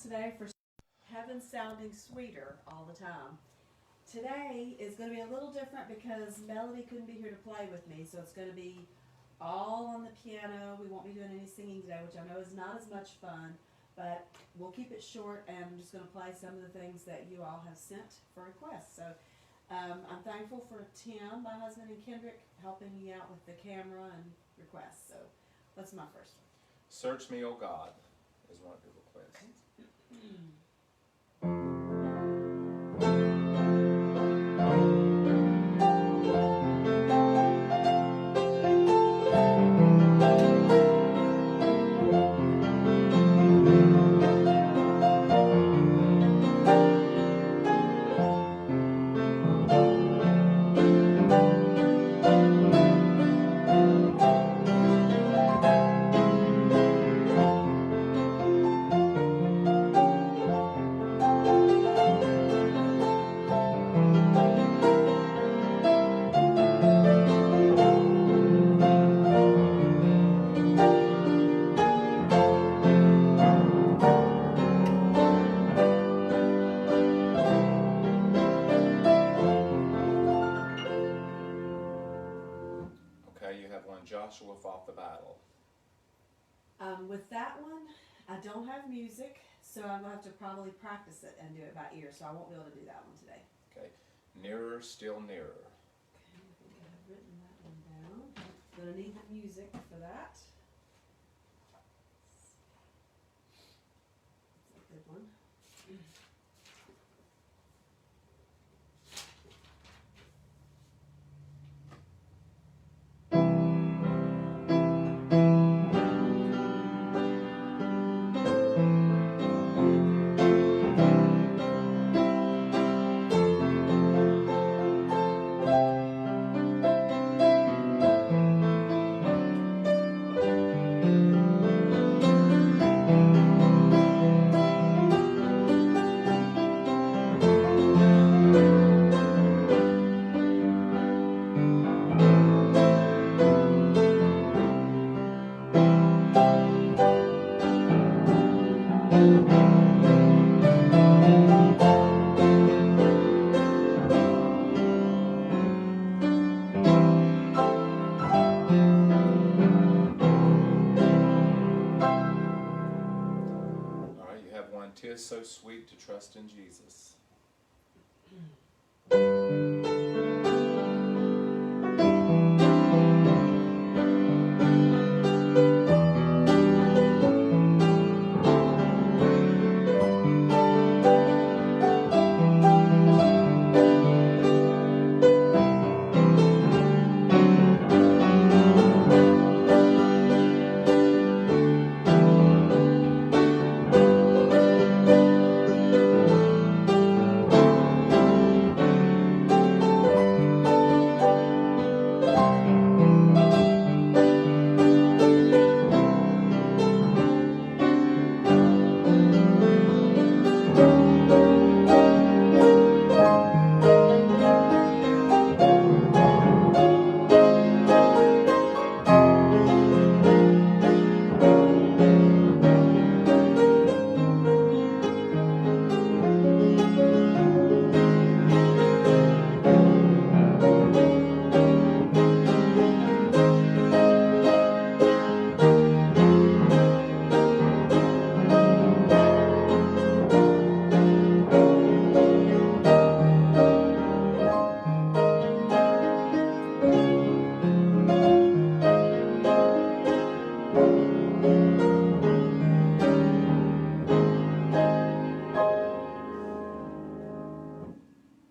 today for heaven sounding sweeter all the time. Today is going to be a little different because Melody couldn't be here to play with me, so it's going to be all on the piano. We won't be doing any singing today, which I know is not as much fun, but we'll keep it short, and I'm just going to play some of the things that you all have sent for requests. So I'm thankful for Tim, my husband, and Kendrick helping me out with the camera and requests. So that's my first one. Search Me, O God, is one of your requests. Okay, you have one, Joshua Fought the Battle. With that one, I don't have music, so I'm going to have to probably practice it and do it by ear, so I won't be able to do that one today. Okay, Nearer, Still Nearer. Okay, I think I have written that one down. I'm going to need the music for that. That's a good one. All right, you have one, 'Tis So Sweet to Trust in Jesus.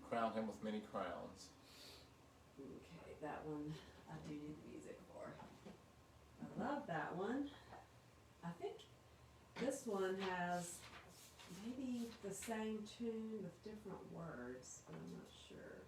Crown Him with Many Crowns. Okay, that one I do need the music for. I love that one. I think this one has maybe the same tune with different words, but I'm not sure.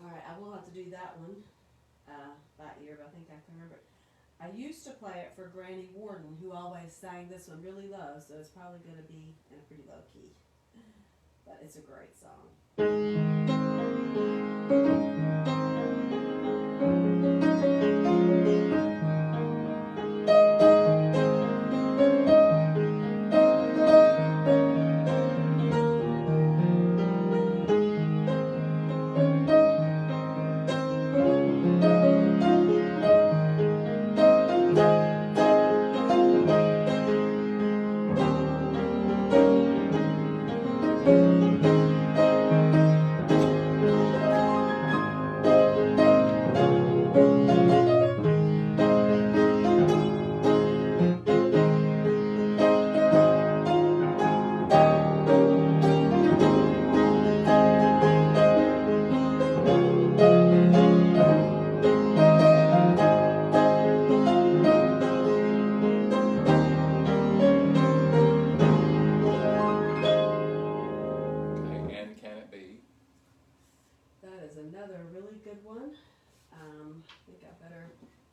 Alright, I will have to do that one by ear, but I think I can remember it. I used to play it for Granny Warden, who always sang this one really low, so it's probably going to be in a pretty low key. But it's a great song. Okay, and can it be? That is another really good one. I think I better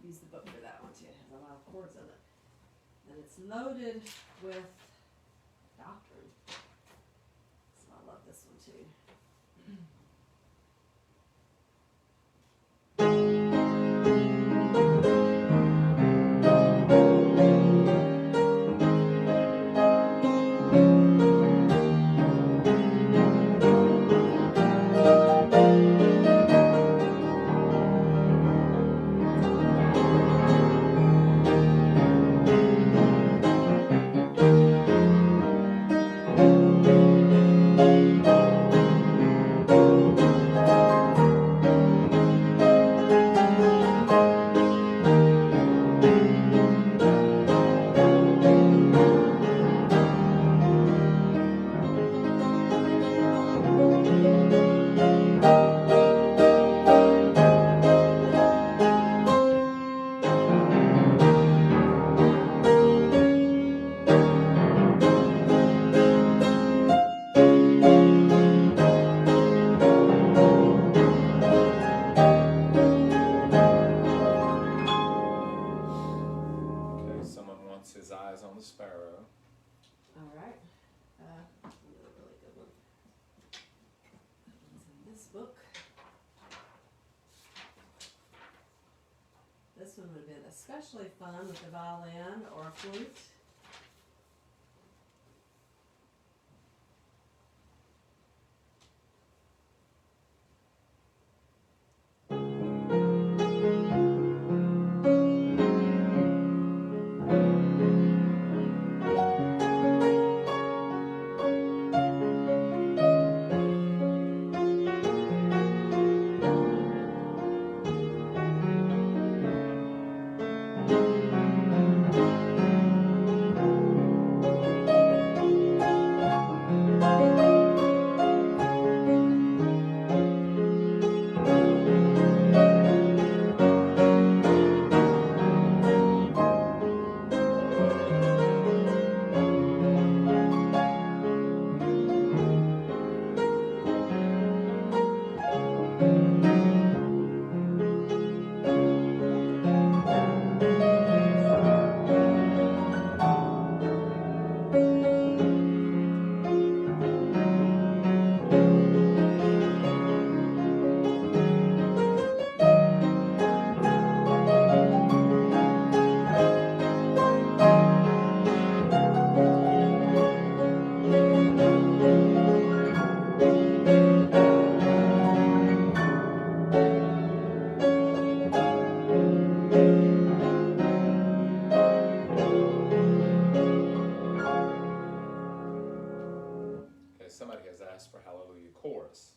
use the book for that one too. It has a lot of chords in it. And it's loaded with doctrine. So I love this one too. Okay, someone wants his eyes on the sparrow. Alright. Another really good one. It's in this book. This one would have been especially fun with a violin or a flute. Okay, somebody has asked for Hallelujah Chorus.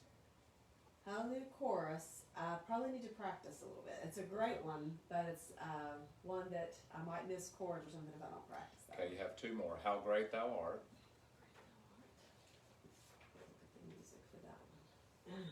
Hallelujah Chorus, I probably need to practice a little bit. It's a great one, but it's one that I might miss chords or something if I don't practice that. Okay, you have two more. How Great Thou Art. Look at the music for that one.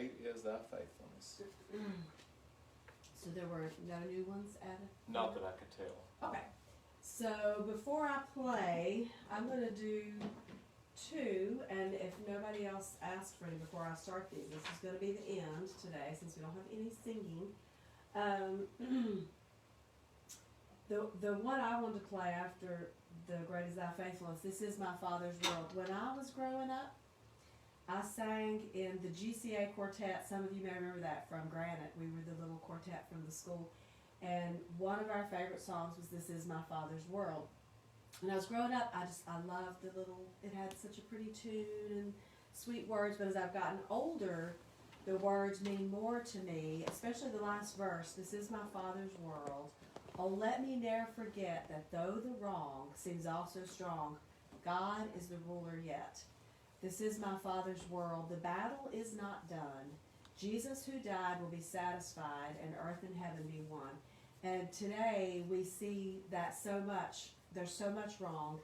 Great is thy faithfulness. So there were no new ones added? Not that I could tell. Okay. So before I play, I'm going to do two, and if nobody else asks for any before I start these, this is going to be the end today since we don't have any singing. The one I wanted to play after the Great Is Thy Faithfulness, This Is My Father's World. When I was growing up, I sang in the GCA quartet. Some of you may remember that from Granite. We were the little quartet from the school. And one of our favorite songs was This Is My Father's World. When I was growing up, I loved the little, it had such a pretty tune and sweet words. But as I've gotten older, the words mean more to me, especially the last verse, This is my Father's world. Oh, let me ne'er forget that though the wrong seems also strong, God is the ruler yet. This is my Father's world. The battle is not done. Jesus who died will be satisfied, and earth and heaven be one. And today we see that so much. There's so much wrong,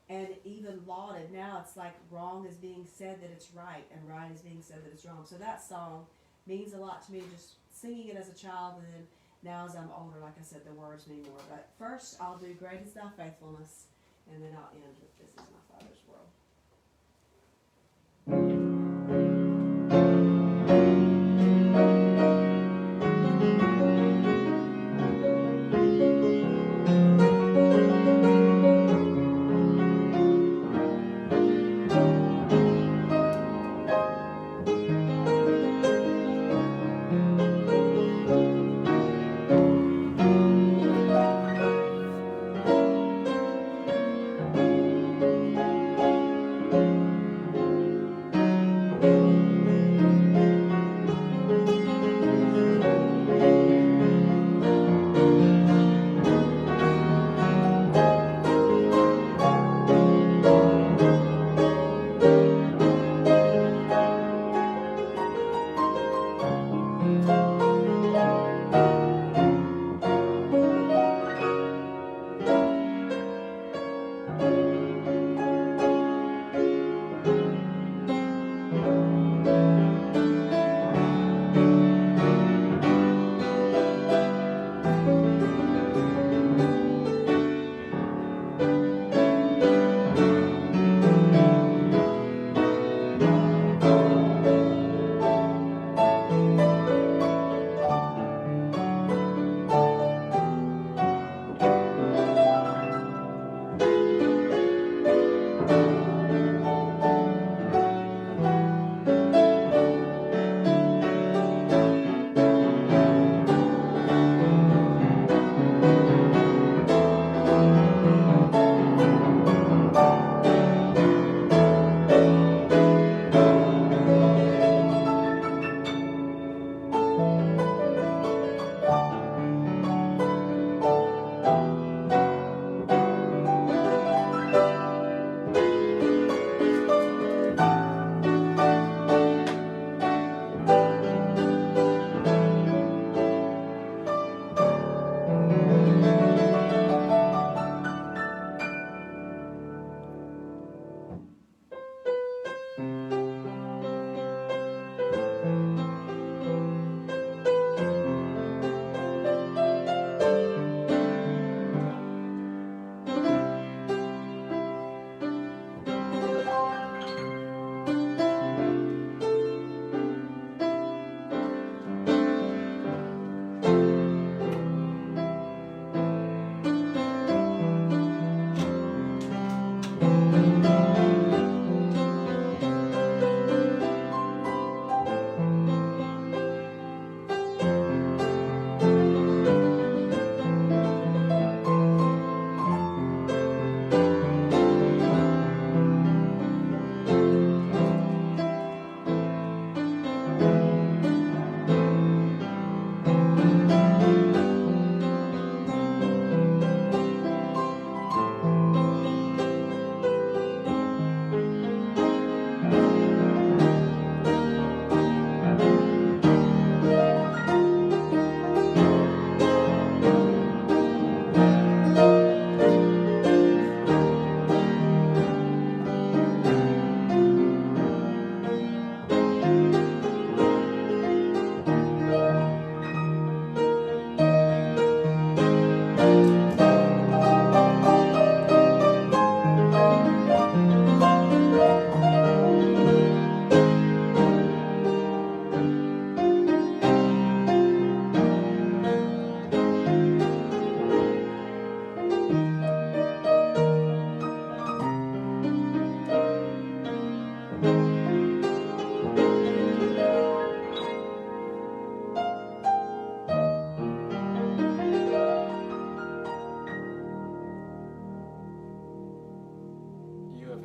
and even lauded. Now it's like wrong is being said that it's right, and right is being said that it's wrong. So that song means a lot to me, just singing it as a child, and then now as I'm older, like I said, the words mean more. But first I'll do Great Is Thy Faithfulness, and then I'll end with This Is My Father's World.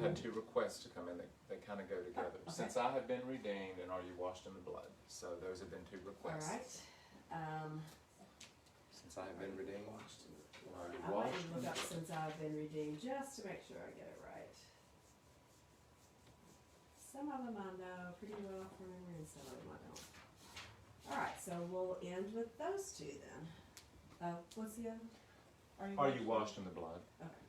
had two requests to come in, they kind of go together. okay. Since I have been redeemed and are you washed in the blood? So those have been two requests. Alright, Since I have been redeemed, are you I might washed? need to look up since I've been redeemed, just to make sure I get it right. Some of them I know pretty well from memory and some of them I don't. Alright, so we'll end with those two then. What's the other? Are you washed in the blood? Okay.